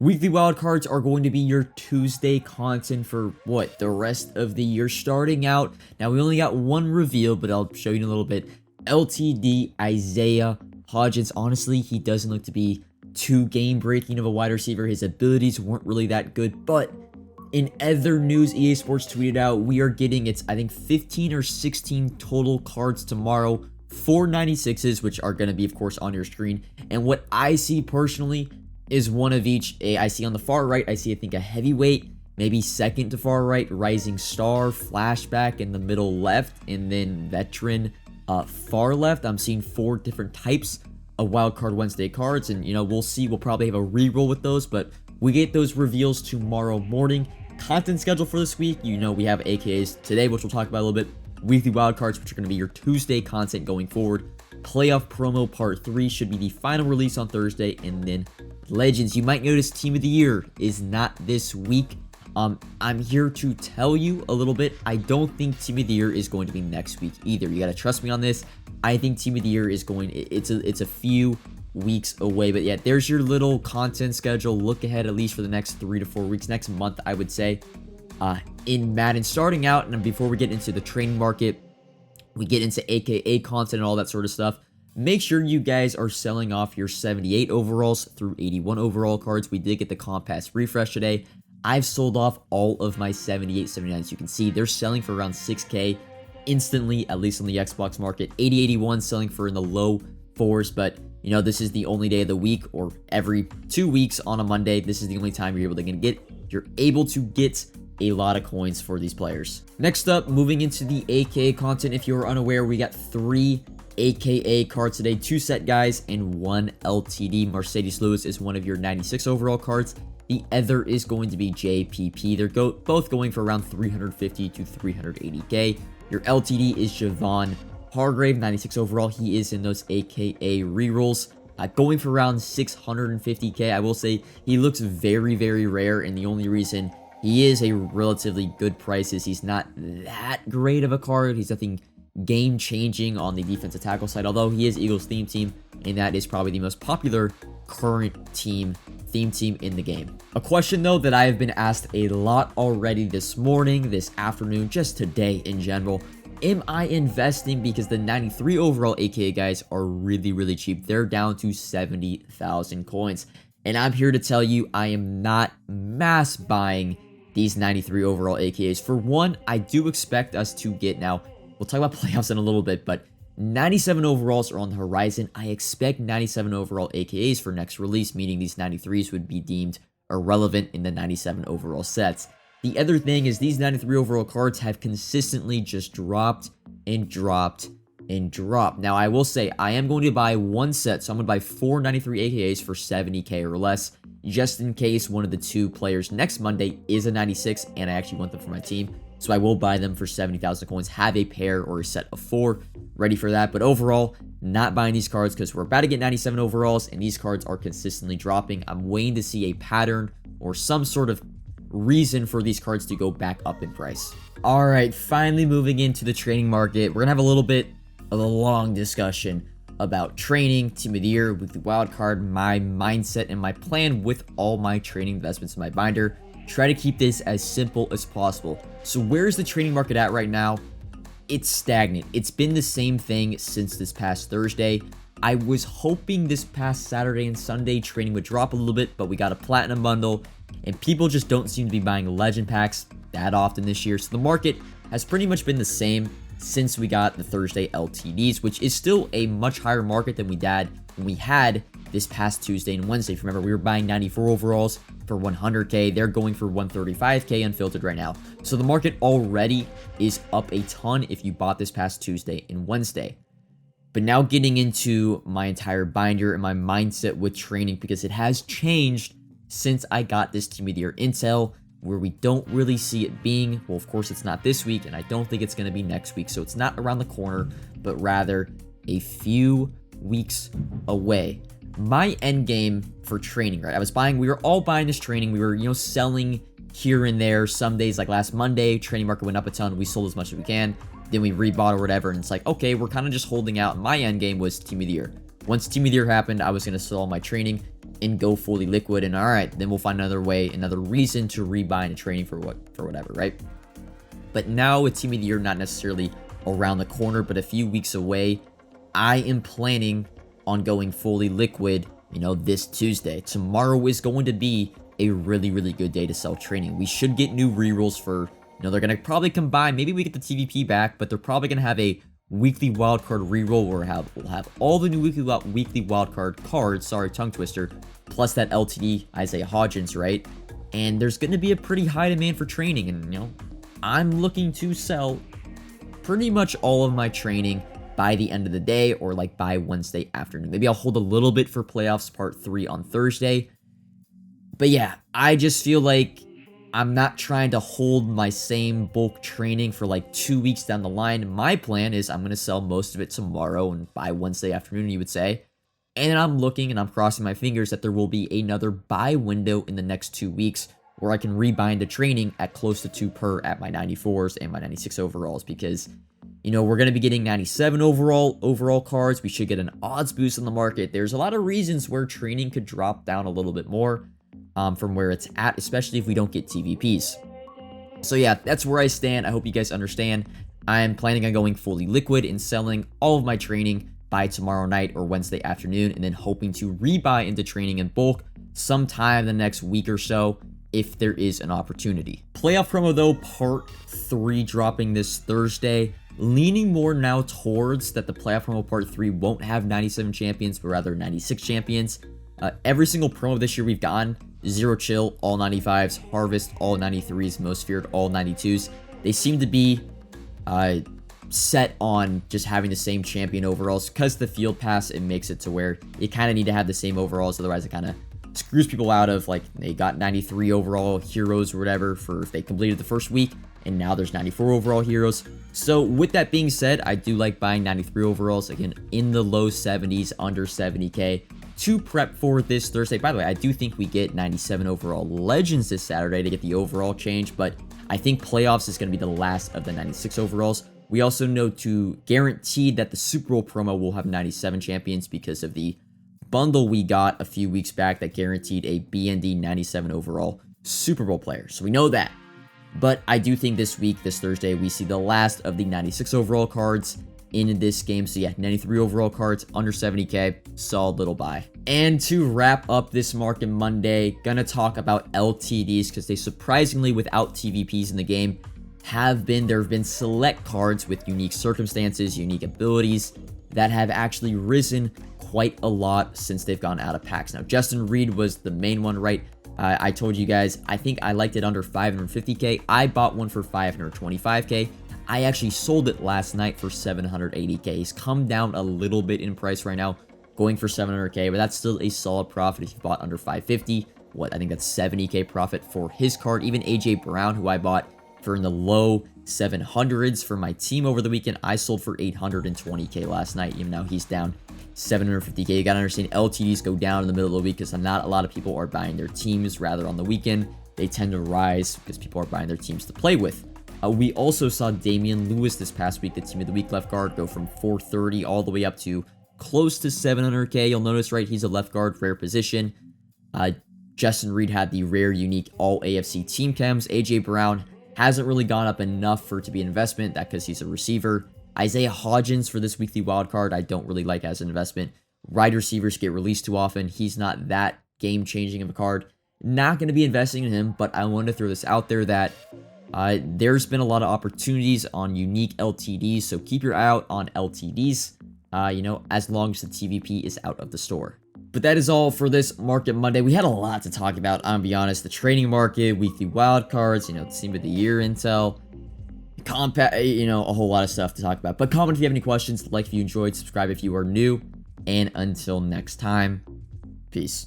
Weekly wildcards are going to be your Tuesday content for the rest of the year starting out. Now, we only got one reveal, but I'll show you in a little bit. LTD Isaiah Hodgins. Honestly, he doesn't look to be too game-breaking of a wide receiver. His abilities weren't really that good, but in other news, EA Sports tweeted out, we are getting, I think 15 or 16 total cards tomorrow, 496s, which are going to be, of course, on your screen. And what I see personally is one of each. I see on the far right, I see, I think, a heavyweight, maybe second to far right, rising star, flashback in the middle left, and then veteran far left. I'm seeing 4 different types of Wildcard Wednesday cards, and, we'll see. We'll probably have a reroll with those, but we get those reveals tomorrow morning. Content schedule for this week, we have AKAs today, which we'll talk about a little bit. Weekly wildcards, which are going to be your Tuesday content going forward. Playoff promo part 3 should be the final release on Thursday, and then Legends. You might notice Team of the Year is not this week. I'm here to tell you a little bit. I don't think Team of the Year is going to be next week either. You got to trust me on this. I think Team of the Year is going, it's a few weeks away, but yeah, there's your little content schedule. Look ahead at least for the next 3 to 4 weeks, next month, I would say, in Madden. Starting out, and before we get into the training market, we get into AKA content and all that sort of stuff. Make sure you guys are selling off your 78 overalls through 81 overall cards. We did get the Compass refresh today. I've sold off all of my 78, 79s. You can see they're selling for around 6K instantly, at least on the Xbox market. 80, 81 selling for in the low 4s, but this is the only day of the week, or every 2 weeks on a Monday. This is the only time you're able to get a lot of coins for these players. Next up, moving into the AKA content. If you're unaware, we got 3 AKA cards today, 2 set guys and 1 LTD. Mercedes Lewis is one of your 96 overall cards. The other is going to be JPP. They're both going for around 350 to 380k. Your LTD is Javon Hargrave, 96 overall. He is in those AKA rerolls, going for around 650k. I will say he looks very, very rare, and the only reason he is a relatively good price is he's not that great of a card. He's nothing game-changing on the defensive tackle side, although he is Eagles theme team, and that is probably the most popular current theme team in the game. A question, though, that I have been asked a lot already this morning, this afternoon, just today in general. Am I investing? Because the 93 overall AKA guys are really, really cheap. They're down to 70,000 coins. And I'm here to tell you, I am not mass buying these 93 overall AKAs. For one, I do expect us to get, now, we'll talk about playoffs in a little bit, but 97 overalls are on the horizon. I expect 97 overall AKAs for next release, meaning these 93s would be deemed irrelevant in the 97 overall sets. The other thing is these 93 overall cards have consistently just dropped and dropped and dropped. Now, I will say I am going to buy 1 set, so I'm going to buy 4 93 AKAs for 70k or less, just in case one of the 2 players next Monday is a 96 and I actually want them for my team. So I will buy them for 70,000 coins, have a pair or a set of 4 ready for that. But overall, not buying these cards because we're about to get 97 overalls and these cards are consistently dropping. I'm waiting to see a pattern or some sort of reason for these cards to go back up in price. All right, finally moving into the training market. We're going to have a little bit of a long discussion about training, Team of the Year, weekly wildcard, my mindset, and my plan with all my training investments in my binder. Try to keep this as simple as possible. So where's the training market at right now? It's stagnant. It's been the same thing since this past Thursday. I was hoping this past Saturday and Sunday training would drop a little bit, but we got a platinum bundle, and people just don't seem to be buying legend packs that often this year. So the market has pretty much been the same since we got the Thursday LTDs, which is still a much higher market than we had this past Tuesday and Wednesday. If you remember, we were buying 94 overalls for 100k. They're going for 135k unfiltered right now. So the market already is up a ton if you bought this past Tuesday and Wednesday. But now getting into my entire binder and my mindset with training, because it has changed since I got this Team of the Year intel, where we don't really see it being, well, of course it's not this week, and I don't think it's going to be next week, so it's not around the corner, but rather a few weeks away. My end game for training, right? We were all buying this training. We were, selling here and there. Some days, like last Monday, training market went up a ton. We sold as much as we can. Then we rebought or whatever, and it's like, okay, we're kind of just holding out. My end game was Team of the Year. Once Team of the Year happened, I was going to sell all my training. and go fully liquid, and all right, then we'll find another way, another reason to rebuy into training for whatever, right? But now with Team of the Year not necessarily around the corner, but a few weeks away, I am planning on going fully liquid, this Tuesday. Tomorrow is going to be a really, really good day to sell training. We should get new rerolls for, they're going to probably combine, maybe we get the TVP back, but they're probably going to have a weekly wildcard reroll where we'll have all the new weekly wildcard cards, sorry, tongue twister, plus that LTD Isaiah Hodgins, right? And there's going to be a pretty high demand for training, and I'm looking to sell pretty much all of my training by the end of the day, or like by Wednesday afternoon. Maybe I'll hold a little bit for playoffs part 3 on Thursday. But yeah, I just feel like I'm not trying to hold my same bulk training for like 2 weeks down the line. My plan is I'm going to sell most of it tomorrow and by Wednesday afternoon, you would say. And then I'm looking and I'm crossing my fingers that there will be another buy window in the next 2 weeks where I can rebind the training at close to 2 per at my 94s and my 96 overalls, because we're going to be getting 97 overall cards. We should get an odds boost in the market. There's a lot of reasons where training could drop down a little bit more from where it's at, especially if we don't get TVPs. So yeah, that's where I stand. I hope you guys understand. I'm planning on going fully liquid and selling all of my training by tomorrow night or Wednesday afternoon, and then hoping to rebuy into training in bulk sometime in the next week or so if there is an opportunity. Playoff promo though, part 3 dropping this Thursday. Leaning more now towards that the playoff promo part 3 won't have 97 champions, but rather 96 champions. Every single promo this year we've gotten, Zero Chill, all 95s, Harvest, all 93s, Most Feared, all 92s. They seem to be set on just having the same champion overalls, because the field pass, it makes it to where you kind of need to have the same overalls, otherwise it kind of screws people out of, like, they got 93 overall heroes or whatever for if they completed the first week, and now there's 94 overall heroes. So with that being said, I do like buying 93 overalls, again, in the low 70s, under 70k, to prep for this Thursday. By the way, I do think we get 97 overall legends this Saturday to get the overall change, but I think playoffs is going to be the last of the 96 overalls. We also know to guarantee that the Super Bowl promo will have 97 champions because of the bundle we got a few weeks back that guaranteed a BND 97 overall Super Bowl player. So we know that. But I do think this week, this Thursday, we see the last of the 96 overall cards in this game. So yeah, 93 overall cards, under 70k, solid little buy. And to wrap up this Market Monday, gonna talk about LTDs, because they surprisingly, without TVPs in the game, there have been select cards with unique circumstances, unique abilities that have actually risen quite a lot since they've gone out of packs. Now, Justin Reed was the main one, right? I told you guys, I think I liked it under 550k. I bought one for 525k. I actually sold it last night for 780k. He's come down a little bit in price right now, going for 700k, but that's still a solid profit if you bought under 550. I think that's 70k profit for his card. Even iJoebruin, who I bought for in the low 700s for my team over the weekend, I sold for 820k last night, even though he's down 750k. You gotta understand, LTDs go down in the middle of the week because not a lot of people are buying their teams. Rather, on the weekend, they tend to rise because people are buying their teams to play with. We also saw Damian Lewis this past week, the Team of the Week left guard, go from 430 all the way up to close to 700k. You'll notice, right, he's a left guard, rare position. Justin Reed had the rare, unique all AFC team chems. iJoebruin hasn't really gone up enough for it to be an investment, that because he's a receiver. Isaiah Hodgins for this weekly wild card, I don't really like as an investment. Wide receivers get released too often. He's not that game-changing of a card. Not going to be investing in him, but I wanted to throw this out there that there's been a lot of opportunities on unique LTDs, so keep your eye out on LTDs, as long as the TVP is out of the store. But that is all for this Market Monday. We had a lot to talk about, I'm gonna be honest. The trading market, weekly wildcards, the Team of the Year intel, compact, a whole lot of stuff to talk about. But comment if you have any questions, like if you enjoyed, subscribe if you are new, and until next time, peace.